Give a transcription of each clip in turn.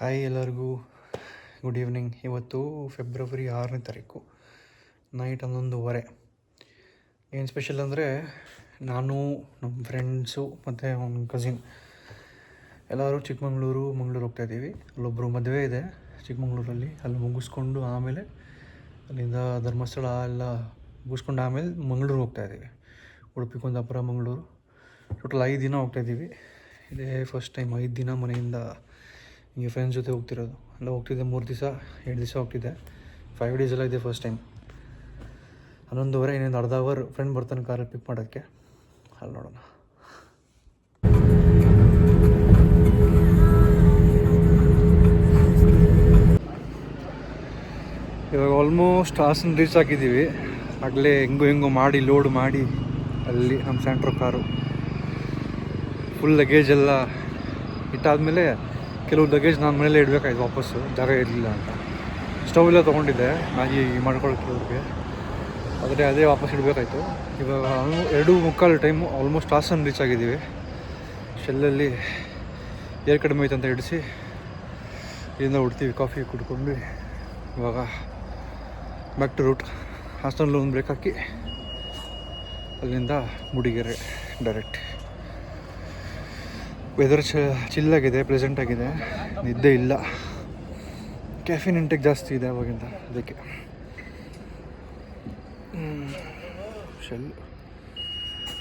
Hi ಎಲ್ಲರಿಗೂ good evening. ಇವತ್ತು February 6ನೇ ತಾರೀಕು ನೈಟ್ 11:30. ಏನು ಸ್ಪೆಷಲ್ ಅಂದರೆ ನಾನು ನಮ್ಮ ಫ್ರೆಂಡ್ಸು ಮತ್ತು ನನ್ನ ಕಸಿನ್ ಎಲ್ಲರೂ ಚಿಕ್ಕಮಂಗ್ಳೂರು ಹೋಗ್ತಾಯಿದ್ದೀವಿ. ಅಲ್ಲೊಬ್ಬರು ಮದುವೆ ಇದೆ ಚಿಕ್ಕಮಂಗ್ಳೂರಲ್ಲಿ, ಅಲ್ಲಿ ಮುಗಿಸ್ಕೊಂಡು ಆಮೇಲೆ ಅಲ್ಲಿಂದ ಧರ್ಮಸ್ಥಳ ಎಲ್ಲ ಮುಗಿಸ್ಕೊಂಡು ಆಮೇಲೆ ಮಂಗಳೂರು ಹೋಗ್ತಾಯಿದ್ದೀವಿ. ಉಡುಪಿ ಕುಂದಾಪುರ ಮಂಗಳೂರು ಟೋಟಲ್ 5 ದಿನ ಹೋಗ್ತಾಯಿದ್ದೀವಿ. ಇದೇ ಫಸ್ಟ್ ಟೈಮ್ 5 ದಿನ ಮನೆಯಿಂದ ಹಿಂಗೆ ಫ್ರೆಂಡ್ಸ್ ಜೊತೆ ಹೋಗ್ತಿರೋದು. ಎಲ್ಲ ಹೋಗ್ತಿದ್ದೆ 3 ದಿವಸ 2 ದಿವಸ ಹೋಗ್ತಿದ್ದೆ. 5 ಡೇಸ್ ಎಲ್ಲ ಇದೆ ಫಸ್ಟ್ ಟೈಮ್. 11:30 ಇನ್ನೊಂದು ಅರ್ಧ ಅವರ್ ಫ್ರೆಂಡ್ ಬರ್ತಾನೆ ಕಾರಲ್ಲಿ ಪಿಕ್ ಮಾಡೋಕ್ಕೆ. ಅಲ್ಲಿ ನೋಡೋಣ. ಇವಾಗ ಆಲ್ಮೋಸ್ಟ್ ಹಾಸನ ರೀಚ್ ಆಗಿದ್ದೀವಿ. ಆಗಲೇ ಹೆಂಗೋ ಮಾಡಿ ಲೋಡ್ ಮಾಡಿ ಅಲ್ಲಿ ನಮ್ಮ ಸೆಂಟ್ರೋ ಕಾರು ಫುಲ್ ಲಗೇಜ್ ಎಲ್ಲ ಇಟ್ಟಾದಮೇಲೆ ಕೆಲವು ಲಗೇಜ್ ನಾನು ಮನೇಲೆ ಇಡಬೇಕಾಯ್ತು, ವಾಪಸ್ಸು ಜಾಗ ಇರಲಿಲ್ಲ ಅಂತ. ಸ್ಟವ್ ಎಲ್ಲ ತೊಗೊಂಡಿದ್ದೆ ಮ್ಯಾಗಿ ಮಾಡ್ಕೊಳ್ಳೋಕ್ಕೆ ಅವ್ರಿಗೆ, ಆದರೆ ಅದೇ ವಾಪಸ್ ಇಡಬೇಕಾಯ್ತು. ಇವಾಗ 2:45 ಟೈಮು ಆಲ್ಮೋಸ್ಟ್ ಹಾಸನ ರೀಚ್ ಆಗಿದ್ದೀವಿ. ಶೆಲ್ಲಲ್ಲಿ ಏರ್ ಕಡಿಮೆ ಐತೆ ಅಂತ ಇಡಿಸಿ ಇಲ್ಲಿಂದ ಹೊಡ್ತೀವಿ. ಕಾಫಿ ಕುಡ್ಕೊಂಡು ಇವಾಗ ಬ್ಯಾಕ್ ಟು ರೂಟ್. ಹಾಸನಲ್ಲಿ ಒಂದು ಬ್ರೇಕ್ ಹಾಕಿ ಅಲ್ಲಿಂದ ಮೂಡಿಗೆರೆ ಡೈರೆಕ್ಟ್. ವೆದರ್ ಚಿಲ್ಲಾಗಿದೆ, ಪ್ಲೆಸೆಂಟ್ ಆಗಿದೆ, ನಿದ್ದೆ ಇಲ್ಲ. ಕ್ಯಾಫಿನ್ ಇಂಟೆಕ್ ಜಾಸ್ತಿ ಇದೆ ಅವಾಗಿಂದ, ಅದಕ್ಕೆ.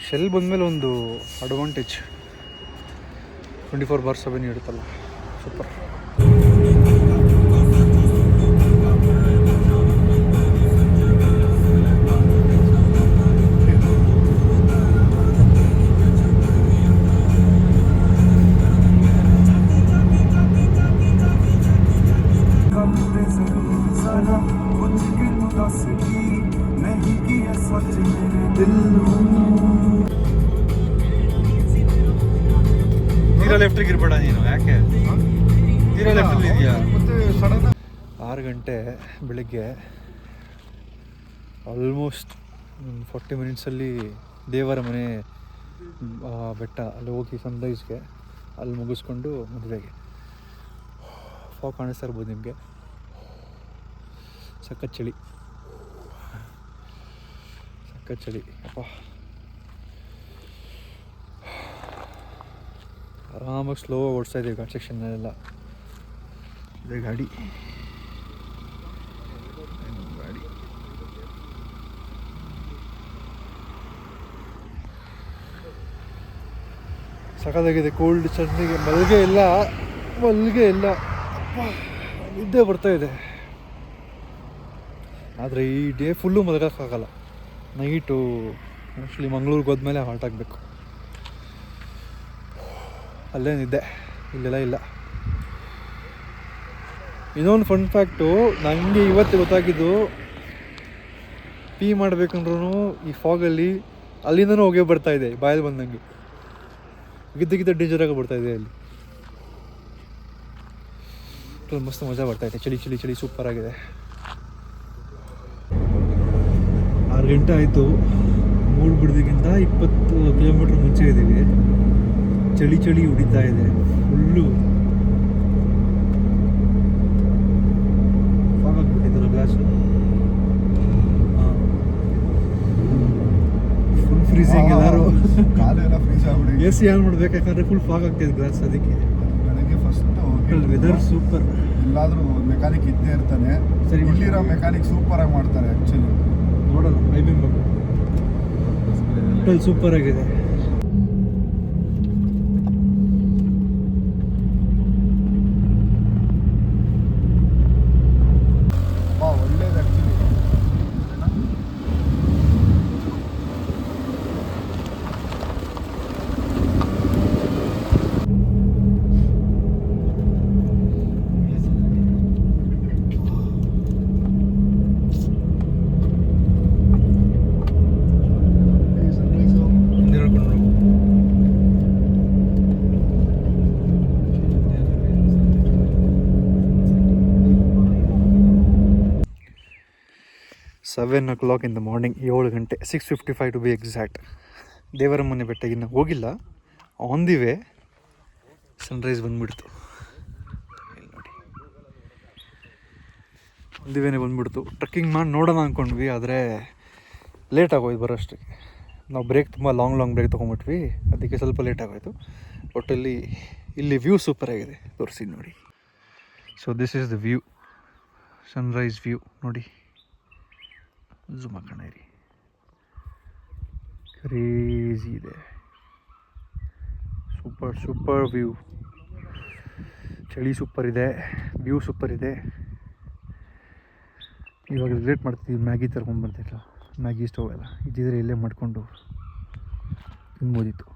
ಶೆಲ್ ಬಂದಮೇಲೆ ಒಂದು ಅಡ್ವಾಂಟೇಜ್ 24/7 ಇರುತ್ತಲ್ಲ, ಸೂಪರ್. ಲೆಫ್ಟಿಗೆ ಇರ್ಬೇಡ ನೀನು, ಯಾಕೆ ತೀರಾ ಲೆಫ್ಟಲ್ಲಿ ಇದೆಯಾ? 6 ಗಂಟೆ ಬೆಳಿಗ್ಗೆ. ಆಲ್ಮೋಸ್ಟ್ 40 ಮಿನಿಟ್ಸಲ್ಲಿ ದೇವರ ಮನೆ ಬೆಟ್ಟ ಅಲ್ಲಿ ಹೋಗಿ ಸನ್ರೈಸ್ಗೆ ಅಲ್ಲಿ ಮುಗಿಸ್ಕೊಂಡು ಮದುವೆಗೆ. ಫಾಗ್ ಕಾಣಿಸ್ತಾ ಇರ್ಬೋದು ನಿಮಗೆ. ಸಖತ್ ಚಳಿ ಅಪ್ಪ. ಆರಾಮಾಗಿ ಸ್ಲೋ ಓಡಿಸ್ತಾ ಇದ್ದೀವಿ ಘಾಟ್ ಸೆಕ್ಷನ್ನಲ್ಲೆಲ್ಲ. ಇದೇ ಗಾಡಿ ಸಖತ್ತಾಗಿದೆ. ಕೋಲ್ಡ್ ಚಂದಿಗೆ ಮಲ್ಗೆ ಇಲ್ಲ ನಿದ್ದೆ ಬರ್ತಾ ಇದೆ. ಆದರೆ ಈ ಡೇ ಫುಲ್ಲು ಮಲಗೋಕ್ಕಾಗಲ್ಲ. ನೈಟು ಮೋಸ್ಟ್ಲಿ ಮಂಗಳೂರಿಗೆ ಹೋದ್ಮೇಲೆ ಹಾಲ್ಟ್ ಆಗಬೇಕು. ಅಲ್ಲೇ ನಿದ್ದೆ, ಇಲ್ಲೆಲ್ಲ ಇಲ್ಲ. ಇನ್ನೊಂದು ಫನ್ ಫ್ಯಾಕ್ಟು ನನಗೆ ಇವತ್ತು ಗೊತ್ತಾಗಿದ್ದು, ಪೀ ಮಾಡಬೇಕಂದ್ರೂ ಈ ಫಾಗಲ್ಲಿ ಅಲ್ಲಿಂದನೂ ಹೋಗೇ ಬರ್ತಾಯಿದೆ, ಬಾಯಲ್ಲಿ ಬಂದಂಗೆ ಗಿದ್ದ ಡೇಂಜರಾಗಿ ಬರ್ತಾಯಿದೆ. ಅಲ್ಲಿ ಮಸ್ತ್ ಮಜಾ ಬರ್ತಾಯಿದೆ. ಚಳಿ ಸೂಪರಾಗಿದೆ. 6 ಗಂಟೆ ಆಯಿತು. ಮೂಡ್ ಬಿಡೋದಕ್ಕಿಂತ 20 ಕಿಲೋಮೀಟ್ರ್ ಮುಂಚೆ ಇದ್ದೀವಿ. ಚಳಿ ಹೊಡಿತಾ ಇದೆ ಫುಲ್ಲು. ಫಾಗ್ ಹಾಕ್ಬಿಟ್ಟಿದ್ದಾರೆ ಗ್ಲಾಸು. Full freezing. ಎಲ್ಲರೂ ಎ ಸಿ ಆನ್ ಮಾಡ್ಬೇಕು, ಯಾಕಂದರೆ ಫುಲ್ ಫಾಗ್ ಆಗ್ತಿದೆ ಗ್ಲಾಸ್. ಅದಕ್ಕೆ ನನಗೆ ಫಸ್ಟ್ ವೆದರ್ ಸೂಪರ್. ಎಲ್ಲಾದರೂ ಮೆಕ್ಯಾನಿಕ್ ಇದ್ದೇ ಇರ್ತಾನೆ. ಸರಿ, ಇಲ್ಲಿರೋ ಮೆಕ್ಯಾನಿಕ್ ಸೂಪರಾಗಿ ಮಾಡ್ತಾರೆ. ಆ್ಯಕ್ಚುಲಿ ನೋಡೋಣ, ಐಬಿಂಬೇಕು ಸೂಪರ್ ಆಗಿದೆ. ಒಳ್ಳೇದು actually. 7 o'clock in the morning, 7 ಗಂಟೆ, 6:55 ಟು ಬಿ ಎಕ್ಸಾಕ್ಟ್. ದೇವರ ಮನೆ ಬೆಟ್ಟಕ್ಕೆ ಇನ್ನೂ ಹೋಗಿಲ್ಲ, ಆನ್ ದಿ ವೇ. ಸನ್ರೈಸ್ ಬಂದುಬಿಡ್ತು ಇಲ್ಲಿ ನೋಡಿ. ದಿವೇನೆ ಬಂದ್ಬಿಡ್ತು. ಟ್ರೆಕ್ಕಿಂಗ್ ಮಾಡಿ ನೋಡೋಣ ಅಂದ್ಕೊಂಡ್ವಿ, ಆದರೆ ಲೇಟ್ ಆಗೋಯ್ತು ಬರೋಷ್ಟಕ್ಕೆ. ನಾವು ಬ್ರೇಕ್ ತುಂಬ ಲಾಂಗ್ ಬ್ರೇಕ್ ತೊಗೊಂಬಿಟ್ವಿ, ಅದಕ್ಕೆ ಸ್ವಲ್ಪ ಲೇಟ್ ಆಗೋಯ್ತು. ಒಟ್ಟಲ್ಲಿ ಇಲ್ಲಿ ವ್ಯೂ ಸೂಪರಾಗಿದೆ, ತೋರಿಸಿದ್ದು ನೋಡಿ. So this is the view, Sunrise view ನೋಡಿ. ಝೂಮ್ ಹಾಕೋಣ ಇರಿ, ಕ್ರೇಜಿ ಇದೆ. Super view. ಚಳಿ ಸೂಪರ್ ಇದೆ, ವ್ಯೂ ಸೂಪರ್ ಇದೆ. ಇವಾಗ ರಿಗ್ರೆಟ್ ಮಾಡ್ತಿದ್ದೀವಿ ಮ್ಯಾಗಿ ತರ್ಕೊಂಡ್ಬರ್ತಿಲ್ಲ, ಮ್ಯಾಗಿ ಸ್ಟವ್ ಎಲ್ಲ ಇದ್ದಿದ್ರೆ ಇಲ್ಲೇ ಮಾಡಿಕೊಂಡು ತಿನ್ಬೋದಿತ್ತು.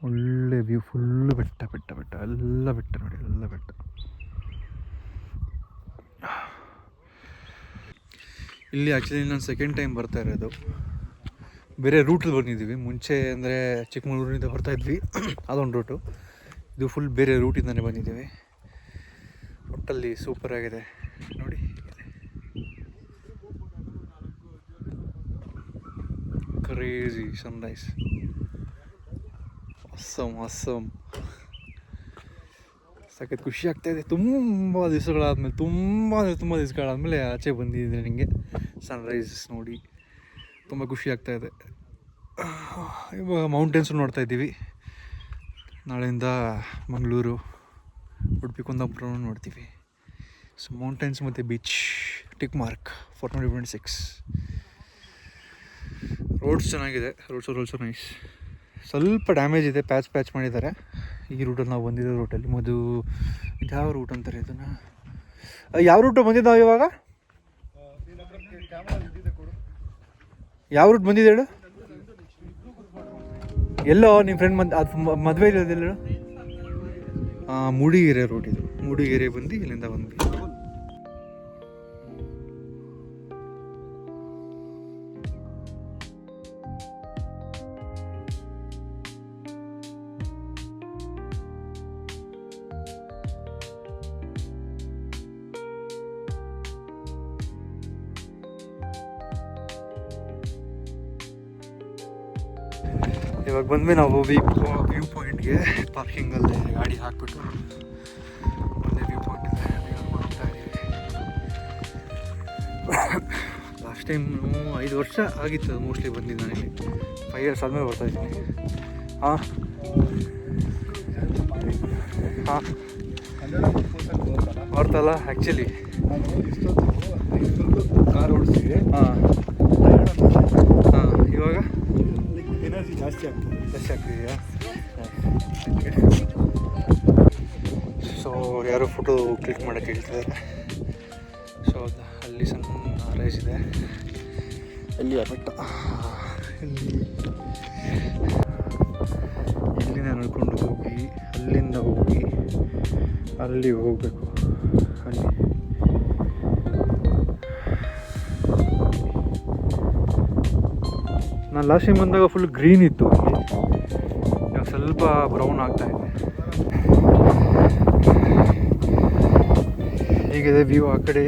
ಒಳ್ಳೆ ವ್ಯೂ, ಫುಲ್ಲು ಬೆಟ್ಟ ಎಲ್ಲ ಬೆಟ್ಟ ನೋಡಿ, ಎಲ್ಲ ಬೆಟ್ಟ. ಇಲ್ಲಿ ಆ್ಯಕ್ಚುಲಿ ನಾನು ಸೆಕೆಂಡ್ ಟೈಮ್ ಬರ್ತಾ ಇರೋದು. ಬೇರೆ ರೂಟಲ್ಲಿ ಬಂದಿದ್ದೀವಿ ಮುಂಚೆ, ಅಂದರೆ ಚಿಕ್ಕಮಗಳೂರಿನಿಂದ ಬರ್ತಾಯಿದ್ವಿ, ಅದೊಂದು ರೂಟು. ಇದು ಫುಲ್ ಬೇರೆ ರೂಟಿಂದನೇ ಬಂದಿದ್ದೀವಿ. ಒಟ್ಟಲ್ಲಿ ಸೂಪರಾಗಿದೆ ನೋಡಿ. ಕ್ರೇಜಿ ಸನ್ರೈಸ್, ಅಸ್ಸಮ್ ಸಖತ್ ಖುಷಿ ಆಗ್ತಾಯಿದೆ. ತುಂಬ ದಿವಸಗಳಾದಮೇಲೆ ಆಚೆ ಬಂದಿದ್ದೀನಿ. ನನಗೆ ಸನ್ರೈಸ್ ನೋಡಿ ತುಂಬ ಖುಷಿ ಆಗ್ತಾಯಿದೆ. ಇವಾಗ ಮೌಂಟೇನ್ಸು ನೋಡ್ತಾಯಿದ್ದೀವಿ. ನಾಳೆಯಿಂದ ಮಂಗಳೂರು, ಉಡುಪಿ ಕುಂದಾಪುರ ನೋಡ್ತೀವಿ. ಸೊ ಮೌಂಟೇನ್ಸ್ ಮತ್ತು beach tick mark for 2026. Roads ಚೆನ್ನಾಗಿದೆ, ರೋಡ್ಸ್ ನೈಸ್. ಸ್ವಲ್ಪ ಡ್ಯಾಮೇಜ್ ಇದೆ, ಪ್ಯಾಚ್ ಮಾಡಿದ್ದಾರೆ. ಈ ರೂಟಲ್ಲಿ ನಾವು ಬಂದಿದ್ದ ರೂಟಲ್ಲಿ ಇದು ಯಾವ ರೂಟ್ ಅಂತಾರೆ ಇದನ್ನು, ಯಾವ ರೂಟ್ ಬಂದಿದ್ದಾವೆ ಇವಾಗ? ಯಾವ ರೂಟ್ ಬಂದಿದೆ ಹೇಳು? ಎಲ್ಲೋ ನಿಮ್ಮ ಫ್ರೆಂಡ್ ಅದು ಮದುವೆ ಇರೋದಿಲ್ಲ ಹೇಳು? ಮೂಡಿಗೆರೆ ರೂಟ್ ಇದು. ಮೂಡಿಗೆರೆ ಬಂದು ಇಲ್ಲಿಂದ ಬಂದ್ವಿ. ಇವಾಗ ಬಂದ್ವಿ ನಾವು ವ್ಯೂ ಪಾಯಿಂಟ್ಗೆ. ಪಾರ್ಕಿಂಗಲ್ಲಿ ಗಾಡಿ ಹಾಕ್ಬಿಟ್ಟು ಒಳ್ಳೆ ವ್ಯೂ ಪಾಯಿಂಟ್ ಇದೆ, ಹೋಗ್ತಾ ಇದ್ದೀವಿ. ಲಾಸ್ಟ್ ಟೈಮ್ 5 ವರ್ಷ ಆಗಿತ್ತು ಮೋಸ್ಟ್ಲಿ ಬಂದಿದ್ದು ನನಗೆ. 5 years ಆದಮೇಲೆ ಬರ್ತಾಯಿದ್ದೀನಿ. ಬರ್ತಲ್ಲ ಆ್ಯಕ್ಚುಲಿ. ಕಾರ್ ಓಡಿಸಿ ಇವಾಗ ಎನರ್ಜಿ ಜಾಸ್ತಿ ಆಗ್ತಿದೆಯಾ? ಸೊ ಯಾರೋ ಫೋಟೋ ಕ್ಲಿಕ್ ಮಾಡೋಕ್ಕೆ ಹೇಳ್ತಿದ್ದಾರೆ. ಸೊ ಅಲ್ಲಿ ಸಣ್ಣ ರೈಸ್ ಇದೆ, ಅಲ್ಲಿ ಬೆಟ್ಟ, ಇಲ್ಲಿಂದ ನಡ್ಕೊಂಡು ಹೋಗಿ ಅಲ್ಲಿಂದ ಹೋಗಿ ಅಲ್ಲಿಗೆ ಹೋಗಬೇಕು. ಅಲ್ಲಿ ನಾನು ಲಾಸ್ಟ್ ಟೈಮ್ ಬಂದಾಗ ಫುಲ್ ಗ್ರೀನ್ ಇತ್ತು, ಇಲ್ಲಿ ಇವಾಗ ಸ್ವಲ್ಪ ಬ್ರೌನ್ ಆಗ್ತಾ ಇದೆ. ಹೀಗಿದೆ ವ್ಯೂ ಆ ಕಡೆ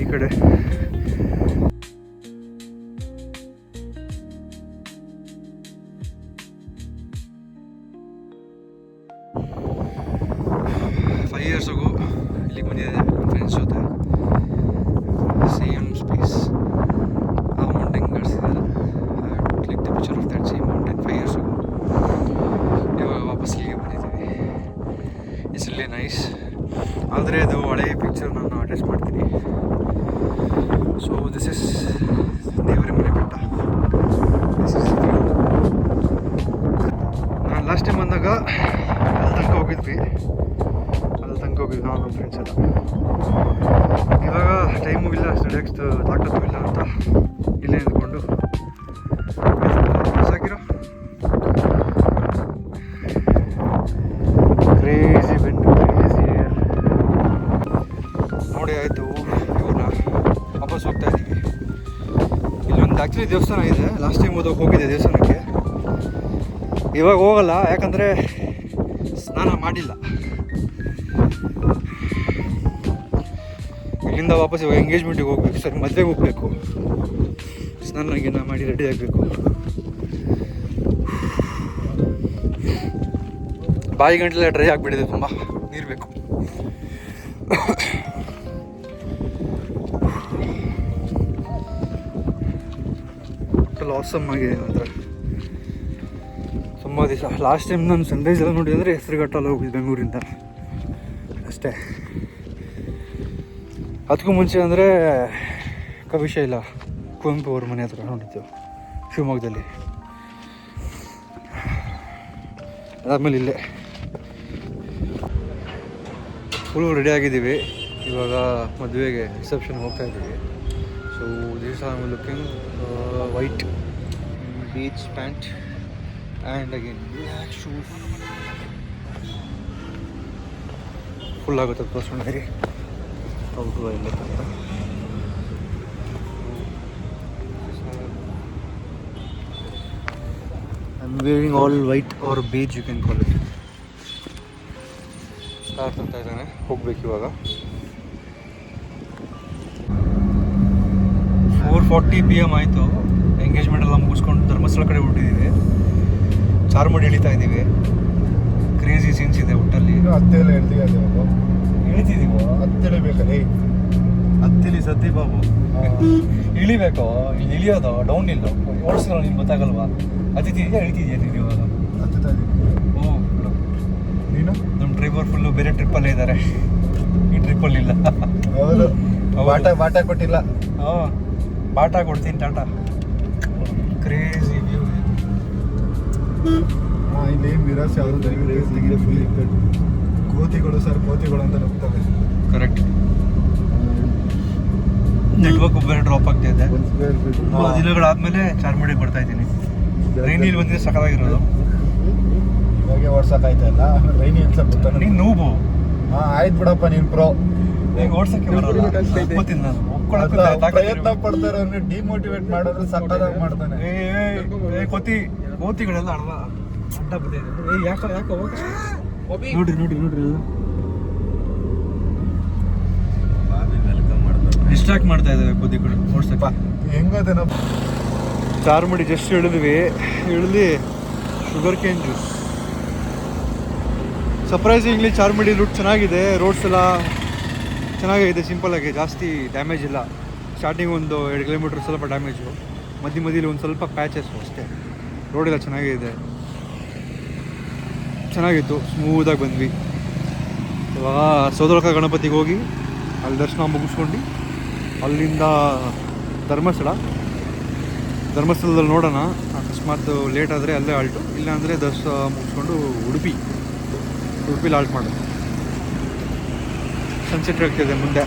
ಈ ಕಡೆ. ಫೈವ್ ಇಯರ್ಸ್ ಆಗೋ ಇಲ್ಲಿಗೆ ಬಂದಿದೆ ನನ್ನ ಫ್ರೆಂಡ್ಸ್ ಜೊತೆ. ಸೇಮ್ ಸ್ಪೇಸ್, ಆ ಮೌಂಟೇನ್ ಕಾಣಿಸ್ತಿದೆ. Click the picture of that same mountain 5 years ago. ಇವಾಗ ವಾಪಸ್ ಇಲ್ಲಿಗೆ ಬಂದಿದ್ದೀವಿ. It's really nice. ಆದರೆ ಅದು ಹಳೆಯ ಪಿಕ್ಚರ್ ನಾನು ಅಟ್ಯಾಚ್ ಮಾಡ್ತೀನಿ. ಸೊ ದಿಸ್ ಇಸ್ ದೇವರಮನೆ ಬೆಟ್ಟ. This is view. ನಾನು ಲಾಸ್ಟ್ ಟೈಮ್ ಬಂದಾಗ ಅಲ್ಲಿ ತನಕ ಹೋಗಿದ್ವಿ ನಾವು ನಮ್ಮ ಫ್ರೆಂಡ್ಸ್ ಎಲ್ಲ. ಇವಾಗ ಟೈಮು ಇಲ್ಲ, ಅಷ್ಟು ನೆಕ್ಸ್ಟ್ ತಾಕತ್ತು ಇಲ್ಲ ಅಂತ ಇಲ್ಲೇ ನಿಂತ್ಕೊಂಡು ಸಾಕಿರೋ. ಕ್ರೇಜಿ ಬೆಂಡು, ಕ್ರೇಜಿ ಏರ್ ನೋಡಿ. ಆಯಿತು, ಇವ್ರನ್ನ ವಾಪಸ್ ಹೋಗ್ತಾ ಇದ್ದೀವಿ. ಇಲ್ಲೊಂದು ಆ್ಯಕ್ಚುಲಿ ದೇವಸ್ಥಾನ ಇದೆ, ಲಾಸ್ಟ್ ಟೈಮ್ ಹೋಗಿದ್ದೆ ದೇವಸ್ಥಾನಕ್ಕೆ. ಇವಾಗ ಹೋಗಲ್ಲ, ಯಾಕಂದರೆ ಸ್ನಾನ ಮಾಡಿಲ್ಲ. ಇಲ್ಲಿಂದ ವಾಪಸ್ ಇವಾಗ ಎಂಗೇಜ್ಮೆಂಟಿಗೆ ಹೋಗ್ಬೇಕು, ಸರಿ ಮದುವೆಗೆ ಹೋಗಬೇಕು. ಸ್ನಾನ ಮಾಡಿ ರೆಡಿ ಆಗಬೇಕು. ಬಾಯಿ ಗಂಟಲೆಲ್ಲ ಡ್ರೈ ಆಗಿಬಿಟ್ಟಿದೆ, ತುಂಬ ನೀರು ಬೇಕು. ಫುಲ್ ಆಸಮ್ ಆಗಿದೆ ಮಾತ್ರ. ತುಂಬ ದಿವಸ ಲಾಸ್ಟ್ ಟೈಮ್ ನಾನು ಸನ್ರೈಸ್ ಎಲ್ಲ ನೋಡಿದರೆ ಹೆಸರುಘಟ್ಟಲ್ಲಿ ಹೋಗಿದ್ದು ಬೆಂಗಳೂರಿಂದ ಅಷ್ಟೇ. ಅದಕ್ಕೂ ಮುಂಚೆ ಅಂದರೆ ಕವಿಶೈಲ ಕುವೆಂಪು ಅವ್ರ ಮನೆ ಹತ್ರ ನೋಡಿದ್ದು ಶಿವಮೊಗ್ಗದಲ್ಲಿ. ಅದಾದಮೇಲೆ ಇಲ್ಲೇ ಫುಲ್ ರೆಡಿ ಆಗಿದ್ದೀವಿ. ಇವಾಗ ಮದುವೆಗೆ ರಿಸೆಪ್ಷನ್ ಹೋಗ್ತಾ ಇದ್ದೀವಿ. So this I am looking white beach pant and again black shoes. Full ಆಗುತ್ತೆ ತೋರಿಸ್ಕೊಂಡ್ರಿ ಹೌದು ಇಲ್ಲ ಅಂತ. I'm wearing all white or beige, you can call it. Start ಅಂತ ಇದ್ದಾನೆ, ಹೋಗ್ಬೇಕು ಇವಾಗ. 4:40 PM ಆಯಿತು. ಎಂಗೇಜ್ಮೆಂಟ್ ಎಲ್ಲ ಮುಗಿಸ್ಕೊಂಡು ಧರ್ಮಸ್ಥಳ ಕಡೆ ಹೊರಟಿದ್ದೀವಿ. ಚಾರ್ಮಡಿ ಇಳಿತಾ ಇದ್ದೀವಿ. ಕ್ರೇಜಿ ಸೀನ್ಸ್ ಇದೆ ಒಟ್ಟಲ್ಲಿ. ಹತ್ತೆಲ್ಲ ಹೇಳ್ತೀವಿ ಇಳಿತಿದ್ದೀವೋ ಹತ್ತಿಳಿಬೇಕಲ್ಲ ಹತ್ತಿಲಿ ಸದ್ದಿ ಬಾಬು ಇಳಿಬೇಕು. ಇಲ್ಲಿ ಇಳಿಯೋದು ಡೌನ್ ಇಲ್ಲ ಓಡಿಸ್ಕೊಳ್ಳೋ ನಿಮ್ಗೆ ಗೊತ್ತಾಗಲ್ವಾ? ಹತ್ತಿದೆಯಾ ಇಳಿತಿದ್ಯಾ ನೀನು ಇವಾಗ? ಹತ್ತುತ್ತಾ ಇದ್ದೀವಿ. ಓ ನೀನು ನಮ್ಮ ಡ್ರೈವರ್ ಫುಲ್ಲು ಬೇರೆ ಟ್ರಿಪ್ಪಲ್ಲೇ ಇದ್ದಾರೆ, ಈ ಟ್ರಿಪ್ಪಲ್ಲಿ ಇಲ್ಲ. ಹೌದು, ಬಾಟ ಕೊಟ್ಟಿಲ್ಲ. ಹಾಂ, ಬಾಟ ಕೊಡ್ತೀನಿ ಟಾಟಾ. Crazy view. ಇಲ್ಲಿ ಮಿರರ್ಸ್ ಯಾವುದು ಕೋತಿಗಳು ಸರ್, ಕೋತಿಗಳು ಅಂತ ನುಗ್ತವೆ. ಕರೆಕ್ಟ್. ನೆಟ್ವರ್ಕ್ ಬೇರೆ ಡ್ರಾಪ್ ಆಗ್ತಾ ಇದೆ. ದಿನಗಳಾದ್ಮೇಲೆ ಚಾರ್ಮಡಿಗೆ ಬರ್ತಾ ಇದ್ದೀನಿ. ರೈನಿಯಲ್ಲಿ ಬಂದಿದ್ರೆ ಸಖತ್ತಾಗಿರೋದು. ಇವಾಗೆ ಓಡ್ಸೋಕ್ಕಾಯ್ತಾ ಇಲ್ಲ, ರೈನಿ ಅನ್ಸಕ್ಕೆ ನೀನು ನೂಬು. ಹಾಂ ಆಯ್ತು ಬಿಡಪ್ಪ, ನೀನು ಪ್ರೋ. ಈಗ ಓಡ್ಸಕ್ಕೆ ಬರೋಲ್ಲ, ಒಪ್ಕೋತೀನಿ ನಾನು. ಪ್ರಯತ್ನ ಪಡ್ತಾರೆ ಅಂದ್ರೆ ಡಿಮೋಟಿವೇಟ್ ಮಾಡಿದ್ರೆ ಸಕ್ಕತ್ತಾಗಿ ಮಾಡ್ತಾನೆ. ಕೋತಿಗಳೆಲ್ಲ ಅಡ್ಡ ಬಿಟ್ಟಿದೆ. ಯಾಕೋ ನೋಡ್ರಿ ಎಲ್ಲ ಡಿಸ್ಟ್ರಾಕ್ಟ್ ಮಾಡ್ತಾ ಇದ್ದಾವೆ ಕೋತಿಗಳು ಓಡ್ಸಕ್ಕೆ. ಹೆಂಗದೇನಪ್ಪ. ಚಾರ್ಮಡಿ ಜಸ್ಟ್ ಇಳಿದು sugar cane juice. Surprisingly Charmadi route ಚೆನ್ನಾಗಿದೆ. ರೋಡ್ಸ್ ಎಲ್ಲ ಚೆನ್ನಾಗಿದೆ, ಸಿಂಪಲ್ಲಾಗಿ, ಜಾಸ್ತಿ ಡ್ಯಾಮೇಜ್ ಇಲ್ಲ. ಸ್ಟಾರ್ಟಿಂಗ್ ಒಂದು 2 ಕಿಲೋಮೀಟ್ರ್ ಸ್ವಲ್ಪ ಡ್ಯಾಮೇಜು, ಮಧ್ಯದಲ್ಲಿ ಒಂದು ಸ್ವಲ್ಪ ಪ್ಯಾಚಸ್ಸು ಅಷ್ಟೇ. ರೋಡೆಲ್ಲ ಚೆನ್ನಾಗಿದೆ, ಚೆನ್ನಾಗಿತ್ತು, ಸ್ಮೂದಾಗಿ ಬಂದ್ವಿ. ಇವಾಗ ಸೋದರಕ ಗಣಪತಿಗೆ ಹೋಗಿ ಅಲ್ಲಿ ದರ್ಶನ ಮುಗಿಸ್ಕೊಂಡು ಅಲ್ಲಿಂದ ಧರ್ಮಸ್ಥಳದಲ್ಲಿ ನೋಡೋಣ. ಅಕಸ್ಮಾತ್ ಲೇಟ್ ಆದರೆ ಅಲ್ಲೇ ಆಲ್ಟು, ಇಲ್ಲಾಂದರೆ ದರ್ಶನ ಮುಗಿಸ್ಕೊಂಡು ಉಡುಪಿಲಿ ಆಲ್ಟ್ ಮಾಡೋದು. ಸನ್ಸೆಟ್ ಆಗ್ತಿದೆ ಮುಂದೆ.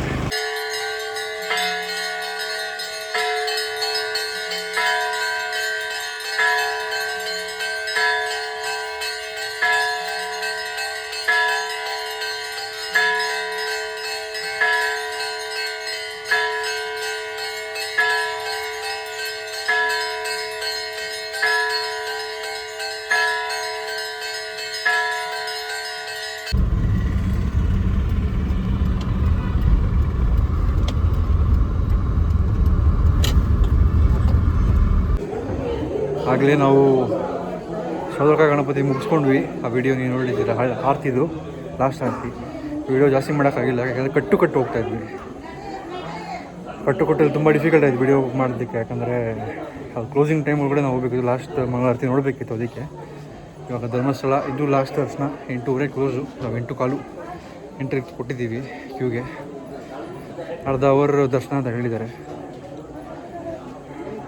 ಆಗಲೇ ನಾವು ಸೋದರಕ ಗಣಪತಿ ಮುಗಿಸ್ಕೊಂಡ್ವಿ. ಆ ವಿಡಿಯೋ ನೀವು ನೋಡಿದ್ದೀರ, ಆರ್ತಿದು ಲಾಸ್ಟ್ ಆರ್ತಿ. ವಿಡಿಯೋ ಜಾಸ್ತಿ ಮಾಡೋಕ್ಕಾಗಿಲ್ಲ, ಯಾಕಂದರೆ ಕಟ್ಟು ಹೋಗ್ತಾ ಇದ್ವಿ. ಕಟ್ಟಲ್ಲಿ ತುಂಬ ಡಿಫಿಕಲ್ಟ್ ಆಯಿತು ವಿಡಿಯೋ ಮಾಡೋದಕ್ಕೆ, ಯಾಕಂದರೆ ಅದು ಕ್ಲೋಸಿಂಗ್ ಟೈಮ್ ಒಳಗಡೆ ನಾವು ಹೋಗಬೇಕಿತ್ತು. ಲಾಸ್ಟ್ ಮಂಗಳಾರತಿ ನೋಡಬೇಕಿತ್ತು ಅದಕ್ಕೆ. ಇವಾಗ ಧರ್ಮಸ್ಥಳ ಇದು ಲಾಸ್ಟ್ ದರ್ಶನ. 8:30 ಕ್ಲೋಸು, ನಾವು 8:15 ಎಂಟ್ರಿ ಕೊಟ್ಟಿದ್ದೀವಿ ಕ್ಯೂಗೆ. ಅರ್ಧ ಅವರ್ ದರ್ಶನ ಅಂತ ಹೇಳಿದ್ದಾರೆ.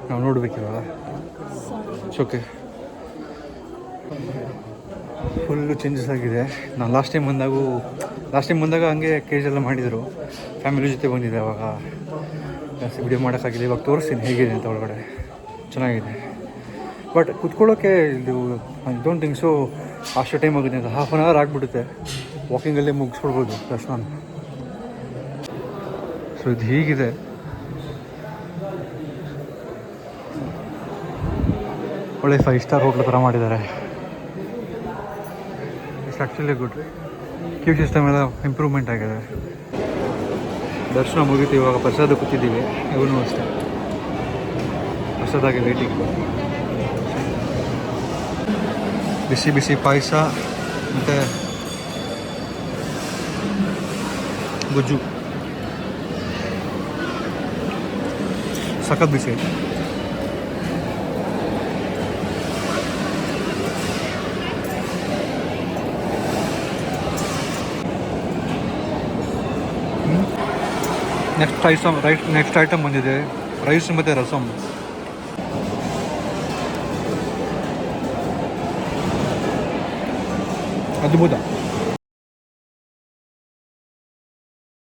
ನಾವು ನೋಡಬೇಕಿವಾಗ. ಓಕೆ, ಫುಲ್ಲು ಚೇಂಜಸ್ ಆಗಿದೆ. ನಾನು ಲಾಸ್ಟ್ ಟೈಮ್ ಬಂದಾಗ ಹಂಗೆ ಕೇಜೆಲ್ಲ ಮಾಡಿದರು. ಫ್ಯಾಮಿಲಿ ಜೊತೆ ಬಂದಿದ್ದೆ, ಅವಾಗ ಜಾಸ್ತಿ ವಿಡಿಯೋ ಮಾಡೋಕ್ಕಾಗಿದೆ. ಇವಾಗ ತೋರಿಸ್ತೀನಿ ಹೇಗಿದೆ ಅಂತ ಒಳಗಡೆ. ಚೆನ್ನಾಗಿದೆ, ಬಟ್ ಕುತ್ಕೊಳ್ಳೋಕ್ಕೆ ಇದು ಐ ಡೋಂಟ್ ಥಿಂಕ್ ಸೊ ಅಷ್ಟು ಟೈಮ್ ಆಗುತ್ತೆ ಅಂತ. ಹಾಫ್ ಆನ್ ಅವರ್ ಆಗಿಬಿಡುತ್ತೆ, ವಾಕಿಂಗಲ್ಲೇ ಮುಗಿಸ್ಕೊಳ್ಬೋದು ದರ್ಶನ. ಸೊ ಇದು ಹೀಗಿದೆ. ಒಳ್ಳೆ 5 ಸ್ಟಾರ್ ಹೋಟ್ಲ್ ಥರ ಮಾಡಿದ್ದಾರೆ. It's actually good. Q system ಎಲ್ಲ ಇಂಪ್ರೂವ್ಮೆಂಟ್ ಆಗಿದೆ. ದರ್ಶನ ಮುಗಿತು, ಇವಾಗ ಪ್ರಸಾದ ಕೂತಿದ್ದೀವಿ. ಇವನು ಅಷ್ಟೇ ಪ್ರಸಾದಾಗಿ ವೇಟಿಂಗ್. ಬಿಸಿ ಪಾಯಸ ಮತ್ತು ಗುಜ್ಜು ಸಖತ್ ಬಿಸಿ. ನೆಕ್ಸ್ಟ್ ಐಟಮ್ ಬಂದಿದೆ ರೈಸ್ ಮತ್ತು ರಸಮ್. ಅದ್ಭುತ.